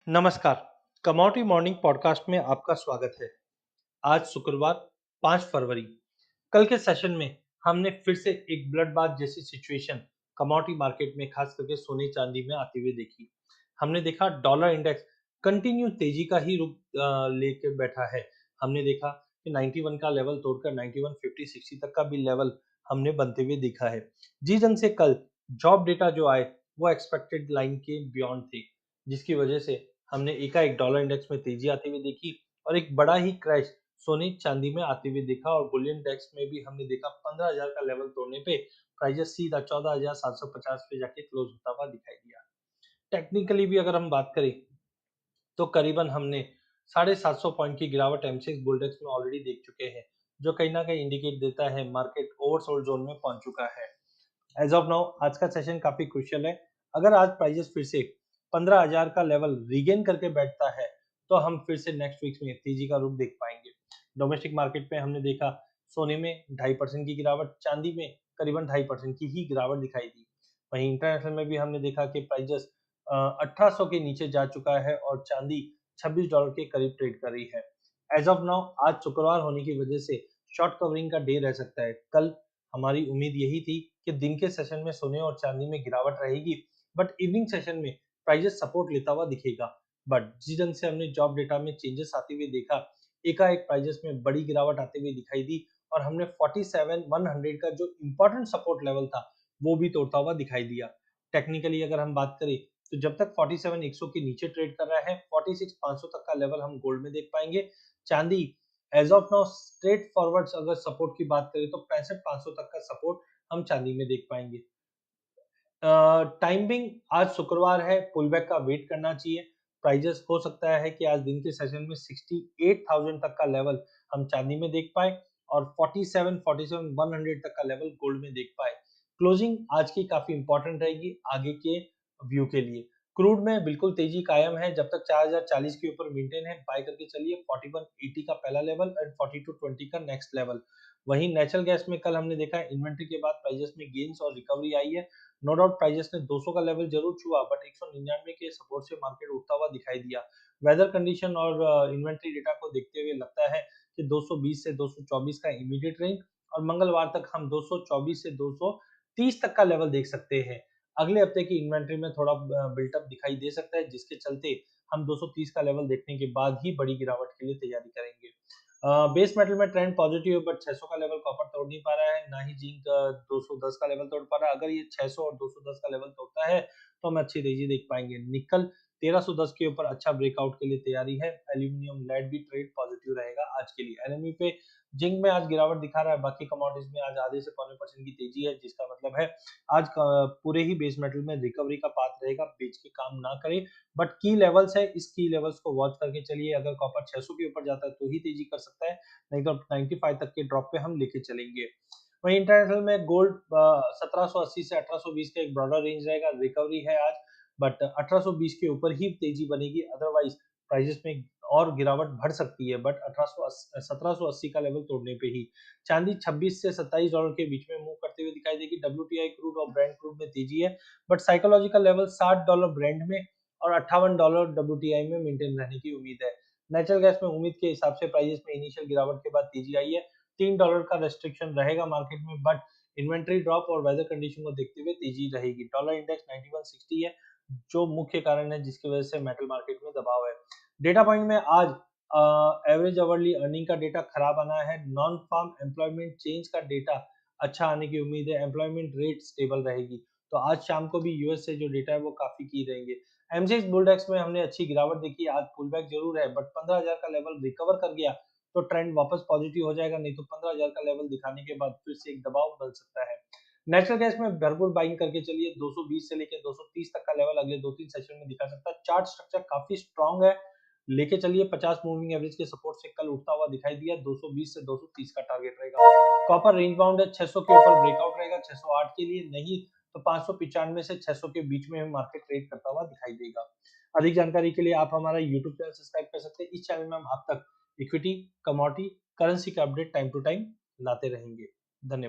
नमस्कार। Commodity morning podcast में आपका स्वागत है। आज शुक्रवार 5 फरवरी। कल के सेशन में हमने फिर से एक ब्लड बाथ जैसी सिचुएशन कमोडिटी मार्केट में खास करके सोने चांदी में आते हुए देखी। हमने देखा डॉलर इंडेक्स कंटिन्यू तेजी का ही रुख लेके बैठा है। हमने देखा कि 91 का लेवल तोड़कर 9150 60 तक का भी लेवल हमने बनते हुए देखा है। जिस ढंग से कल जॉब डेटा जो आए वो एक्सपेक्टेड लाइन के बियॉन्ड थे, जिसकी वजह से हमने एकाएक डॉलर इंडेक्स में तेजी आती हुई देखी और एक बड़ा ही क्रैश सोने चांदी में आते हुए देखा। और बुलियन इंडेक्स में भी हमने देखा 15,000 का लेवल तोड़ने पे प्राइस सीधा 14,750 पे जाके क्लोज होता हुआ दिखाई दिया। टेक्निकली भी अगर हम बात करें तो करीबन हमने 750 पॉइंट की गिरावट एमसीएक्स बुलडेक्स में ऑलरेडी देख चुके हैं, जो कहीं ना कहीं इंडिकेट देता है मार्केट ओवरसोल्ड जोन में पहुंच चुका है। एज ऑफ नाउ आज का सेशन काफी क्रुशियल है। अगर आज प्राइजेस फिर से 15,000 का लेवल रीगेन करके बैठता है तो हम फिर से नेक्स्ट वीक में तेजी का रुख देख पाएंगे। डोमेस्टिक मार्केट में हमने देखा सोने में 2.5% की गिरावट, चांदी में करीबन 2.5% की ही गिरावट दिखाई दी। वहीं इंटरनेशनल में भी हमने देखा कि प्राइजेस 1800 के नीचे जा चुका है और चांदी $26 के करीब ट्रेड कर रही है। एज ऑफ नाउ आज शुक्रवार होने की वजह से शॉर्ट कवरिंग का डे रह सकता है। कल हमारी उम्मीद यही थी कि दिन के सेशन में सोने और चांदी में गिरावट रहेगी, बट इवनिंग सेशन में प्राइजेस सपोर्ट लेता हुआ दिखेगा। बट जिस ढंग से हमने जॉब डेटा में चेंजेस आते हुए देखा, एकाएक प्राइजेस में बड़ी गिरावट आते हुए दिखाई दी और हमने 47,100 का जो इंपॉर्टेंट सपोर्ट लेवल था वो भी तोड़ता हुआ दिखाई दिया। टेक्निकली अगर हम बात करें तो जब तक 47,100 के नीचे ट्रेड कर रहा है 46,500 तक का लेवल हम गोल्ड में देख पाएंगे। चांदी as of now straightforward अगर सपोर्ट की बात करें तो 65,500 तक का सपोर्ट हम चांदी में देख पाएंगे। टाइमिंग आज शुक्रवार है, पुल बैक का वेट करना चाहिए। प्राइजेस हो सकता है कि आज दिन के सेशन में 68,000 तक का लेवल हम चांदी में देख पाए और 47,100 तक का लेवल गोल्ड में देख पाए। क्लोजिंग आज की काफी इंपॉर्टेंट रहेगी आगे के व्यू के लिए। क्रूड में बिल्कुल तेजी कायम है, जब तक 4040 के ऊपर मेंटेन है बाय करके चलिए। 4180 का पहला लेवल एंड 4220 का नेक्स्ट लेवल। वहीं नेचुरल गैस में कल हमने देखा इन्वेंट्री के बाद प्राइजेस में गेन्स और रिकवरी आई है। नो डाउट प्राइजेस ने 200 का लेवल जरूर छुआ, बट 199 के सपोर्ट से मार्केट उठता हुआ दिखाई दिया। वेदर कंडीशन और इन्वेंट्री डेटा को देखते हुए लगता है कि 220 से 224 का इमीडिएट रेंज और मंगलवार तक हम 224 से 230 तक का लेवल देख सकते हैं। अगले हफ्ते की इन्वेंट्री में थोड़ा बिल्टअप दिखाई दे सकता है, जिसके चलते हम 230 का लेवल देखने के बाद ही बड़ी गिरावट के लिए तैयारी करेंगे। बेस मेटल में ट्रेंड पॉजिटिव है, बट 600 का लेवल कॉपर तोड़ नहीं पा रहा है, ना ही जिंक 210 का लेवल तोड़ पा रहा है। अगर ये 600 और 210 का लेवल तोड़ता है तो हम अच्छी तेजी देख पाएंगे। निकल 1310 के ऊपर अच्छा ब्रेकआउट के लिए तैयारी है। एल्यूमिनियम लेड भी ट्रेड पॉजिटिव रहेगा आज के लिए। एलएमई पे जिंक में आज गिरावट दिखा रहा है, बाकी कमोडिटीज में आज आधे से पौने % की तेजी है, जिसका मतलब है आज पूरे ही बेस मेटल में रिकवरी का पाथ रहेगा। बेच के काम ना करें, बट की लेवल्स है, इस की लेवल्स को वॉच करके चलिए। अगर कॉपर 600 के ऊपर जाता है तो ही तेजी कर सकता है, नहीं तो 95 तक के ड्रॉप पे हम लेके चलेंगे। वहीं इंटरनेशनल में गोल्ड 1780 से 1820 का एक ब्रॉडर रेंज रहेगा। रिकवरी है आज, बट 1820 के ऊपर ही तेजी बनेगी, अदरवाइज प्राइजेस में और गिरावट बढ़ सकती है, बट 1780 का लेवल तोड़ने पे ही। चांदी 26 से $27 के बीच में मूव करते हुए दिखाई देगी। डब्ल्यूटीआई क्रूड और ब्रेंट क्रूड में तेजी है, बट साइकोलॉजिकल लेवल $60 ब्रेंट में और $58 डब्ल्यूटीआई में मेंटेन रहने की उम्मीद है। नेचुरल गैस में उम्मीद के हिसाब से प्राइसेस में इनिशियल गिरावट के बाद तेजी आई है। $3 का रेस्ट्रिक्शन रहेगा मार्केट में, बट इन्वेंट्री ड्रॉप और वेदर कंडीशन को देखते हुए तेजी रहेगी। डॉलर इंडेक्स 9160 है, जो मुख्य कारण है जिसकी वजह से मेटल मार्केट में दबाव है। डेटा पॉइंट में आज एवरेज आवरली अर्निंग का डेटा खराब आना है। नॉन फार्म एम्प्लॉयमेंट चेंज का डेटा अच्छा आने की उम्मीद है। एम्प्लॉयमेंट रेट स्टेबल रहेगी, तो आज शाम को भी यूएस से जो डेटा है वो काफी की रहेंगे। एमसीएक्स बुलडेक्स में हमने अच्छी गिरावट देखी, आज पुल बैक जरूर है, बट 15,000 का लेवल रिकवर कर गया तो ट्रेंड वापस पॉजिटिव हो जाएगा, नहीं तो 15,000 का लेवल दिखाने के बाद फिर से एक दबाव बन सकता है। नेचुरल गैस में भरपूर बाइंग करके चलिए। 220 से लेकर 230 तक का लेवल अगले 2-3 सेशन में दिखा सकता है। चार्ट स्ट्रक्चर काफी स्ट्रांग है, लेके चलिए। 50 मूविंग एवरेज के सपोर्ट से कल उठता हुआ दिखाई दिया। 220 से 230 का टारगेट रहेगा। कॉपर रेंज बाउंड है, 600 के ऊपर ब्रेकआउट रहेगा 608 के लिए, नहीं तो 595 से 600 के बीच में मार्केट ट्रेड करता हुआ दिखाई देगा। अधिक जानकारी के लिए आप हमारा यूट्यूब चैनल सब्सक्राइब कर सकते हैं। इस चैनल में हम आप तक इक्विटी, कमोडिटी, करेंसी का अपडेट टाइम टू टाइम लाते रहेंगे। धन्यवाद।